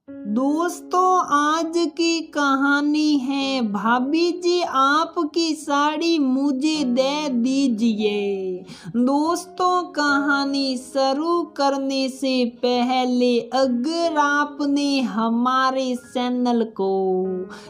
दोस्तों, आज की कहानी है भाभी जी आपकी साड़ी मुझे दे दीजिए। दोस्तों, कहानी शुरू करने से पहले अगर आपने हमारे चैनल को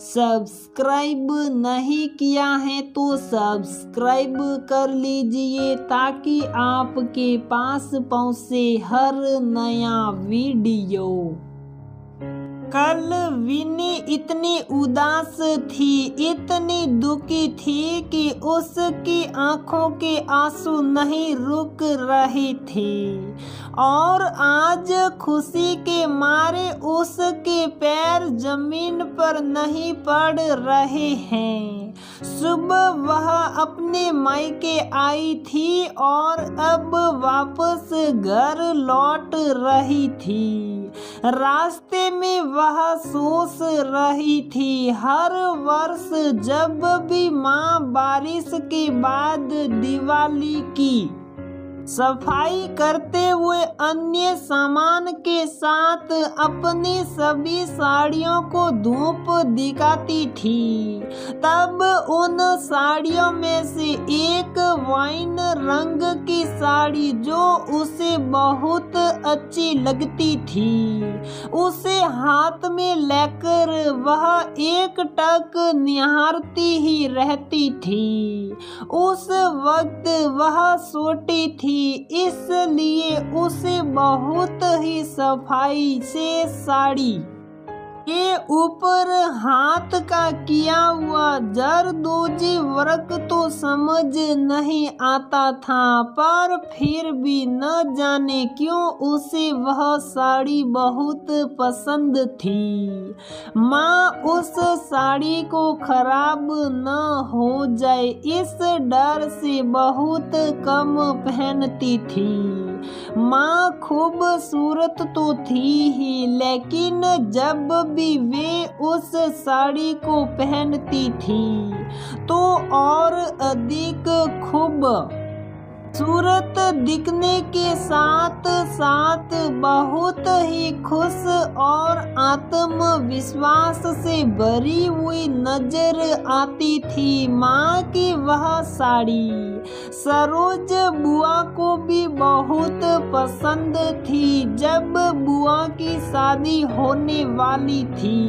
सब्सक्राइब नहीं किया है तो सब्सक्राइब कर लीजिए ताकि आपके पास पहुंचे हर नया वीडियो। कल विनी इतनी उदास थी, इतनी दुखी थी कि उसकी आंखों के आंसू नहीं रुक रहे थे और आज खुशी के मारे उसके पैर जमीन पर नहीं पड़ रहे हैं। सुबह वह अपने मायके आई थी और अब वापस घर लौट रही थी। रास्ते में वह सोच रही थी, हर वर्ष जब भी माँ बारिश के बाद दिवाली की सफाई करते हुए अन्य सामान के साथ अपनी सभी साड़ियों को धूप दिखाती थी, तब उन साड़ियों में से एक वाइन रंग की साड़ी जो उसे बहुत अच्छी लगती थी, उसे हाथ में लेकर वह एक टक निहारती ही रहती थी। उस वक्त वह छोटी थी, इसलिए उसे बहुत ही सफाई से साड़ी के ऊपर हाथ का किया हुआ जरदोजी वर्क तो समझ नहीं आता था, पर फिर भी न जाने क्यों उसे वह साड़ी बहुत पसंद थी। माँ उस साड़ी को खराब न हो जाए इस डर से बहुत कम पहनती थी। माँ खूबसूरत तो थी ही, लेकिन जब भी वे उस साड़ी को पहनती थी तो और अधिक खूबसूरत दिखने के साथ साथ बहुत ही खुश और आत्मविश्वास से भरी हुई नजर आती थी। माँ की वह साड़ी सरोज बुआ को भी बहुत पसंद थी। जब बुआ की शादी होने वाली थी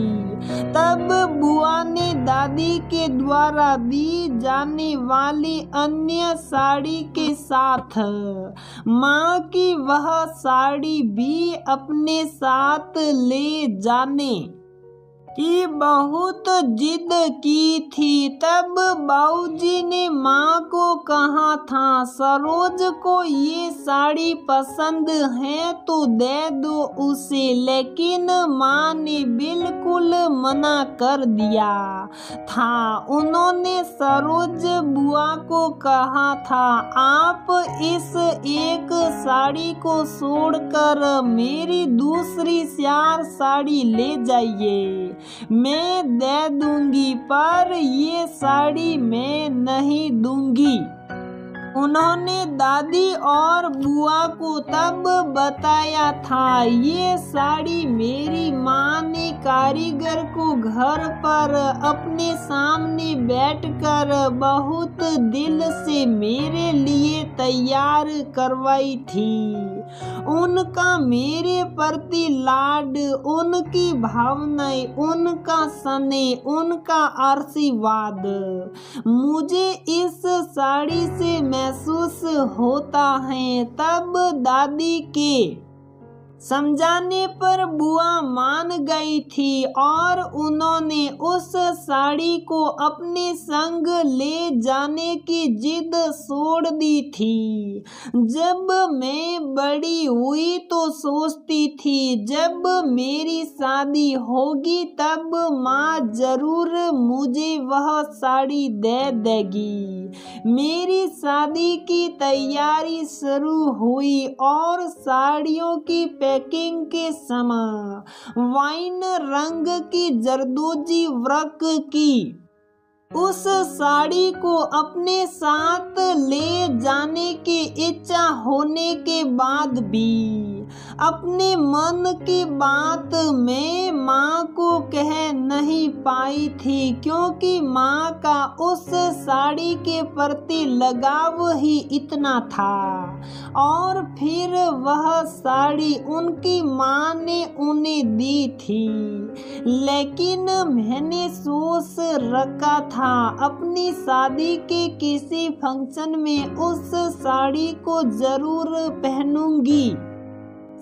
तब बुआ ने दादी के द्वारा दी जाने वाली अन्य साड़ी के साथ माँ की वह साड़ी भी अपने साथ ले जाने की बहुत जिद की थी। तब बाबूजी ने माँ को कहा था, सरोज को ये साड़ी पसंद है तो दे दो उसे, लेकिन माँ ने बिल्कुल मना कर दिया था। उन्होंने सरोज बुआ को कहा था, आप इस एक साड़ी को छोड़कर मेरी दूसरी 4 साड़ी ले जाइए, मैं दे दूंगी, पर ये साड़ी मैं नहीं दूंगी। उन्होंने दादी और बुआ को तब बताया था, ये साड़ी मेरी माँ ने कारीगर को घर पर अपने सामने बैठकर बहुत दिल से मेरे लिए तैयार करवाई थी। उनका मेरे प्रति लाड, उनकी भावनाएं, उनका स्नेह, उनका आशीर्वाद मुझे इस साड़ी से महसूस होता है। तब दादी के समझाने पर बुआ मान गई थी और उन्होंने उस साड़ी को अपने संग ले जाने की जिद छोड़ दी थी। जब मैं बड़ी हुई तो सोचती थी, जब मेरी शादी होगी तब माँ जरूर मुझे वह साड़ी दे देगी। मेरी शादी की तैयारी शुरू हुई और साड़ियों की पैकिंग के समय वाइन रंग की जरदोजी वर्क की उस साड़ी को अपने साथ ले जाने की इच्छा होने के बाद भी अपने मन की बात मैं माँ को कह नहीं पाई थी, क्योंकि माँ का उस साड़ी के प्रति लगाव ही इतना था। और फिर वह साड़ी उनकी माँ ने उन्हें दी थी, लेकिन मैंने सोच रखा था अपनी शादी के किसी फंक्शन में उस साड़ी को जरूर पहनूंगी।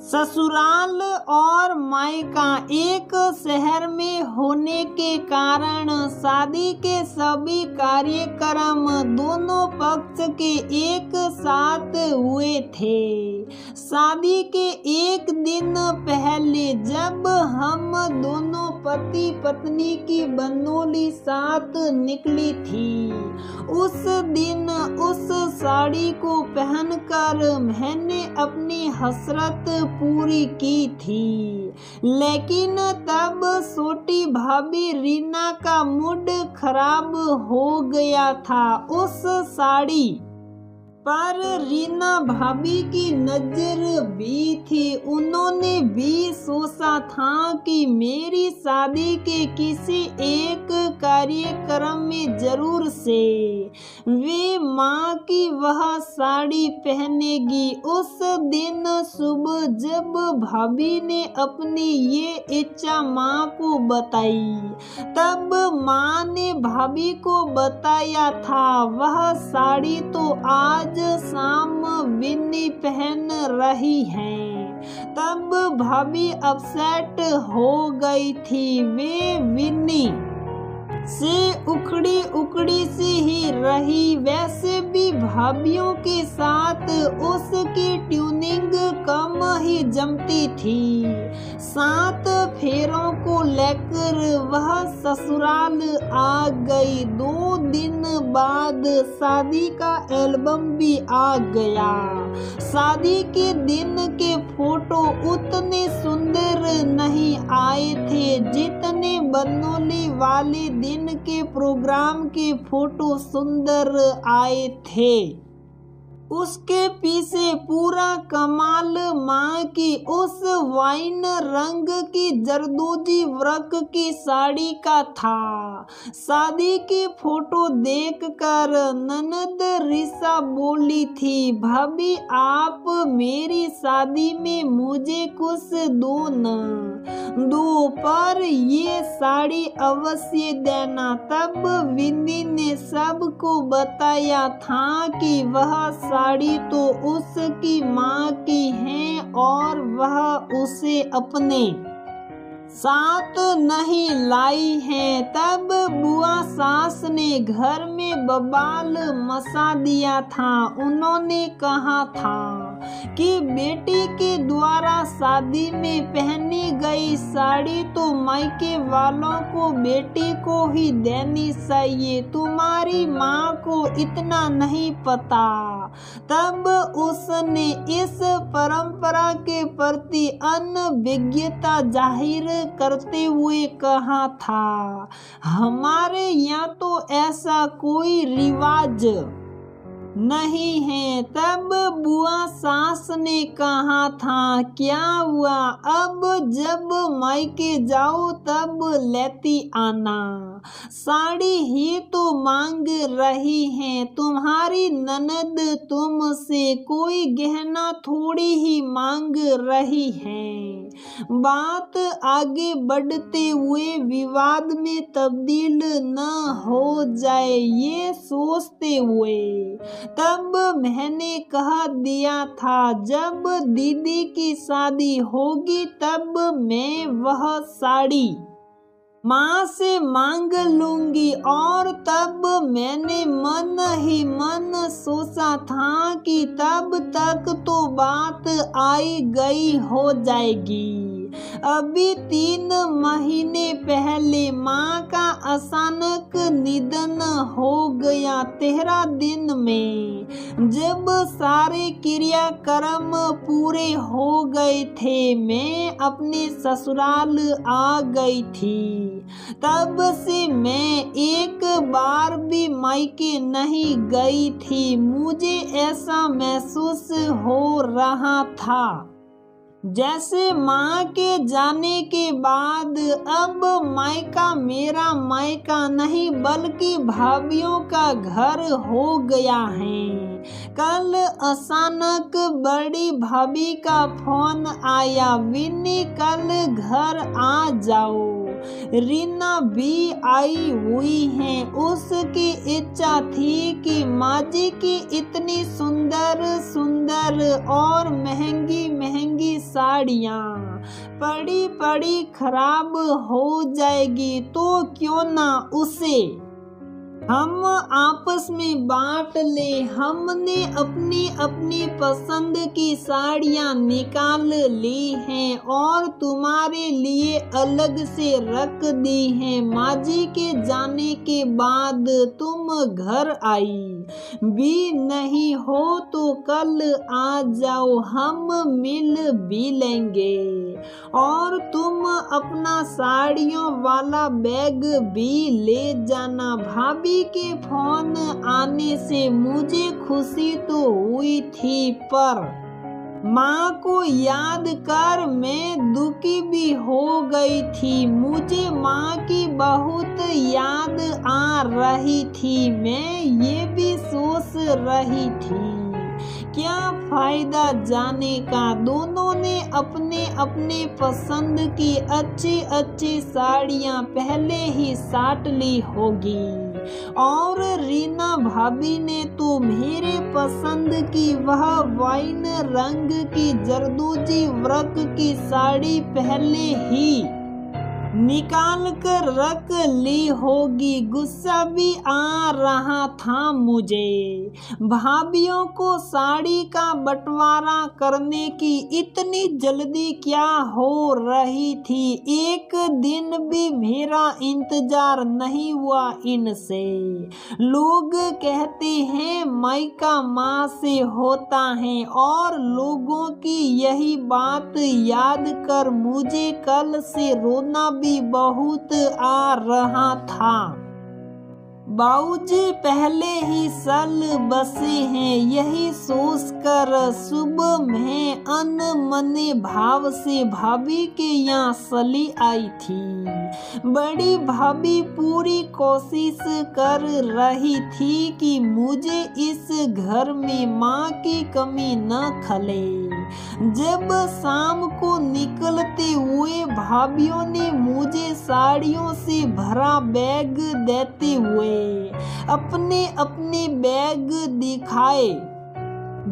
ससुराल और मायका एक शहर में होने के कारण शादी के सभी कार्यक्रम दोनों पक्ष के एक साथ हुए थे। शादी के एक दिन पहले जब हम दोनों पति पत्नी की बनोली साथ निकली थी, उस दिन उस साड़ी को पहनकर मैंने अपनी हसरत पूरी की थी। लेकिन तब छोटी भाभी रीना का मूड खराब हो गया था उस साड़ी पर। रीना भाभी की नजर भी थी। उन्होंने भी सोचा था कि मेरी शादी के किसी एक कार्यक्रम में जरूर से वे माँ की वह साड़ी पहनेगी। उस दिन सुबह जब भाभी ने अपनी ये इच्छा माँ को बताई, तब माँ ने भाभी को बताया था वह साड़ी तो आज शाम विन्नी पहन रही है। तब भाभी अपसेट हो गई थी। वे विन्नी से उखड़ी सी ही रही। वैसे भी भाभीियों के साथ उसकी ट्यूनिंग कम ही जमती थी। 7 फेरों को लेकर वह ससुराल आ गई। 2 दिन बाद शादी का एल्बम भी आ गया। शादी के दिन के फोटो उतने सुंदर नहीं आए थे जितने बनोली वाले दिन के प्रोग्राम के फोटो सुंदर आए थे। उसके पीछे पूरा कमाल माँ की उस वाइन रंग की जरदोजी वर्क की साड़ी का था। शादी की फोटो देखकर ननद रिसा बोली थी, भाभी आप मेरी शादी में मुझे कुछ दो पर ये साड़ी अवश्य देना। तब विन्नी ने सबको बताया था कि वह साड़ी तो उसकी माँ की है और वह उसे अपने साथ नहीं लाई है। तब बुआ सास ने घर में बवाल मचा दिया था। उन्होंने कहा था कि बेटी के द्वारा शादी में पहनी गई साड़ी तो मायके वालों को बेटी को ही देनी चाहिए, तुम्हारी माँ को इतना नहीं पता। तब उसने इस परंपरा के प्रति अनभिज्ञता जाहिर करते हुए कहा था, हमारे यहाँ तो ऐसा कोई रिवाज नहीं है। तब बुआ सास ने कहा था, क्या हुआ, अब जब मायके जाओ तब लेती आना, साड़ी ही तो मांग रही है, तुम्हारी ननद तुमसे कोई गहना थोड़ी ही मांग रही है। बात आगे बढ़ते हुए विवाद में तब्दील न हो जाए ये सोचते हुए तब मैंने कह दिया था, जब दीदी की शादी होगी तब मैं वह साड़ी माँ से मांग लूंगी। और तब मैंने मन ही मन सोचा था कि तब तक तो बात आई गई हो जाएगी। अभी 3 महीने पहले माँ का अचानक निधन हो गया। 13 दिन में जब सारे क्रियाक्रम पूरे हो गए थे, मैं अपने ससुराल आ गई थी। तब से मैं एक बार भी मायके नहीं गई थी। मुझे ऐसा महसूस हो रहा था जैसे माँ के जाने के बाद अब मायका मेरा मायका नहीं बल्कि भाभीियों का घर हो गया है। कल अचानक बड़ी भाभी का फोन आया, विन्नी कल घर आ जाओ। रीना भी आई हुई है। उसकी इच्छा थी कि माँ जी की इतनी सुंदर सुंदर और महंगी महंगी साड़ियाँ पड़ी पड़ी खराब हो जाएगी तो क्यों ना उसे हम आपस में बांट ले। हमने अपनी अपनी पसंद की साड़ियाँ निकाल ली हैं और तुम्हारे लिए अलग से रख दी हैं। माँ जी के जाने के बाद तुम घर आई भी नहीं हो तो कल आ जाओ, हम मिल भी लेंगे और तुम अपना साड़ियों वाला बैग भी ले जाना। भाभी के फोन आने से मुझे खुशी तो हुई थी पर माँ को याद कर मैं दुखी भी हो गई थी। मुझे माँ की बहुत याद आ रही थी। मैं ये भी सोच रही थी क्या फायदा जाने का। दोनों ने अपने अपने पसंद की अच्छी अच्छी साड़ियाँ पहले ही साट ली होगी और रीना भाभी ने तो मेरे पसंद की वह वाइन रंग की जरदोजी वर्क की साड़ी पहले ही निकाल कर रख ली होगी। गुस्सा भी आ रहा था मुझे। भाभीियों को साड़ी का बंटवारा करने की इतनी जल्दी क्या हो रही थी। एक दिन भी मेरा इंतजार नहीं हुआ इनसे। लोग कहते हैं मायका माँ से होता है और लोगों की यही बात याद कर मुझे कल से रोना भी बहुत आ रहा था। बाबूजी पहले ही साल बसे हैं। यही सोचकर सुबह में अनमने भाव से भाभी के यहाँ चली आई थी। बड़ी भाभी पूरी कोशिश कर रही थी कि मुझे इस घर में माँ की कमी न खले। जब शाम को निकलते हुए भाभीियों ने मुझे साड़ियों से भरा बैग देते हुए अपने अपने बैग दिखाए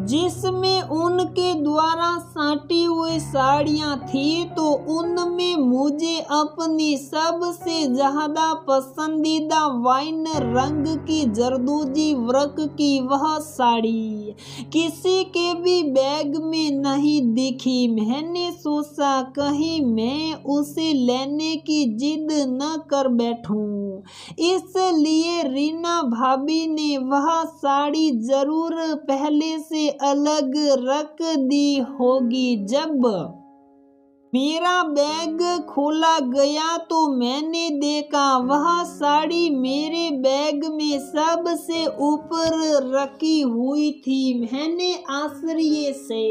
जिसमें उनके द्वारा साटी हुई साड़ियाँ थी तो उनमें मुझे अपनी सबसे ज्यादा पसंदीदा वाइन रंग की जरदोजी वर्क की वह साड़ी किसी के भी बैग में नहीं दिखी। मैंने सोचा कहीं मैं उसे लेने की जिद न कर बैठूं, इसलिए रीना भाभी ने वह साड़ी जरूर पहले से अलग रख दी होगी। जब मेरा बैग खोला गया तो मैंने देखा वह साड़ी मेरे बैग में सबसे ऊपर रखी हुई थी। मैंने आश्चर्य से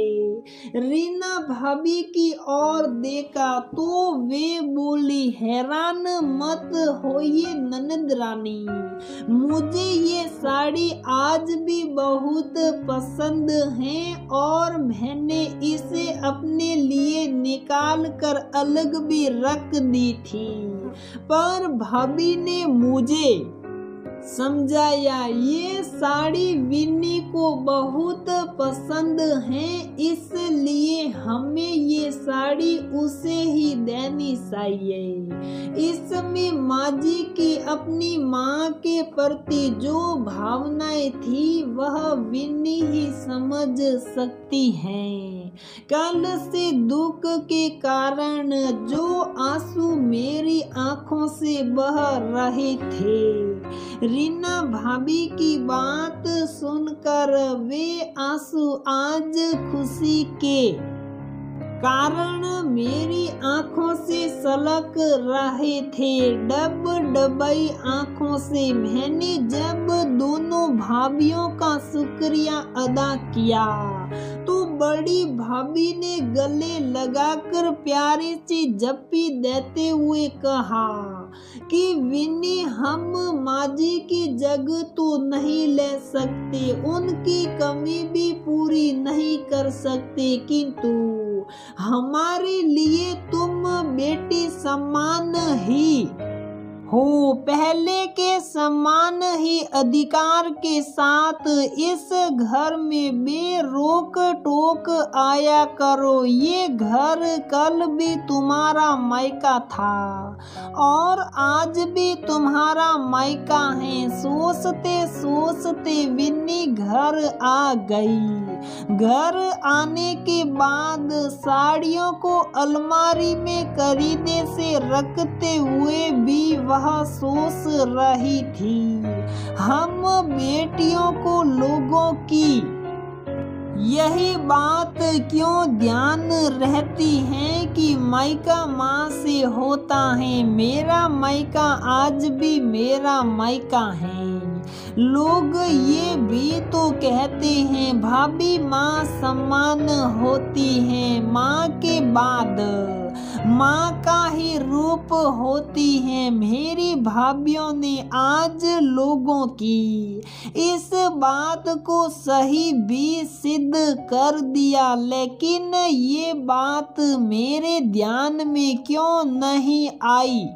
रीना भाभी की ओर देखा तो वे बोली, हैरान मत होइए ननद रानी, मुझे ये साड़ी आज भी बहुत पसंद है और मैंने इसे अपने लिए निकाल कर अलग भी रख दी थी। पर भाभी ने मुझे समझाया ये साड़ी विन्नी को बहुत पसंद है, इसलिए हमें ये साड़ी उसे ही देनी चाहिए। इसमें माँ जी की अपनी माँ के प्रति जो भावनाएं थी वह विन्नी ही समझ सकती है। कल से दुख के कारण जो आंसू मेरी आंखों से बह रहे थे, रीना भाभी की बात सुनकर वे आंसू आज खुशी के कारण मेरी आंखों से सलक रहे थे। डब डबाई आंखों से मैंने जब दोनों भाभीियों का शुक्रिया अदा किया तो बड़ी भाभी ने गले लगाकर प्यारी सी जप्पी देते हुए कहा कि विन्नी, हम माजी की जगह तो नहीं ले सकते, उनकी कमी भी पूरी नहीं कर सकते, किंतु हमारे लिए तुम बेटी समान ही हो, पहले के समान ही अधिकार के साथ इस घर में बेरोक टोक आया करो। ये घर कल भी तुम्हारा मायका था और आज भी तुम्हारा मायका है। सोचते सोचते विन्नी घर आ गई। घर आने के बाद साड़ियों को अलमारी में करीने से रखते हुए भी वह सोच रही थी, हम बेटियों को लोगों की यही बात क्यों ध्यान रहती है कि मायका माँ से होता है। मेरा मायका आज भी मेरा मायका है। लोग ये भी तो कहते हैं भाभी माँ समान होती है, माँ के बाद माँ का ही रूप होती है। मेरी भाभीयों ने आज लोगों की इस बात को सही भी सिद्ध कर दिया, लेकिन ये बात मेरे ध्यान में क्यों नहीं आई।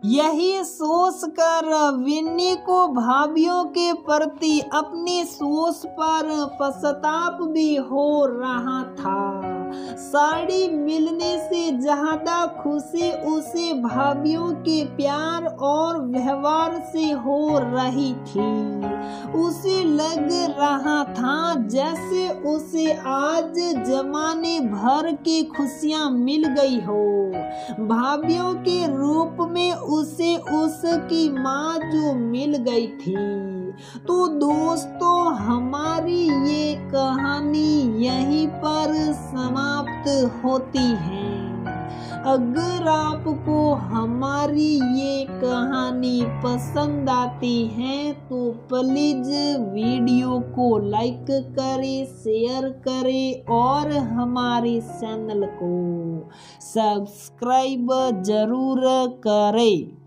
यही सोचकर विन्नी को भाभीयों के प्रति अपनी सोच पर पश्चाताप भी हो रहा था। साड़ी मिलने से ज्यादा खुशी उसे भाभीयों के प्यार और व्यवहार से हो रही थी। उसे लग रहा था जैसे उसे आज जमाने भर की खुशियां मिल गई हो। भाभीयों के रूप में उसे उसकी माँ जो मिल गई थी। तो दोस्तों, हमारी ये कहानी यहीं पर समाप्त होती है। अगर आपको हमारी ये कहानी पसंद आती है तो प्लीज वीडियो को लाइक करें, शेयर करें और हमारे चैनल को सब्सक्राइब जरूर करें।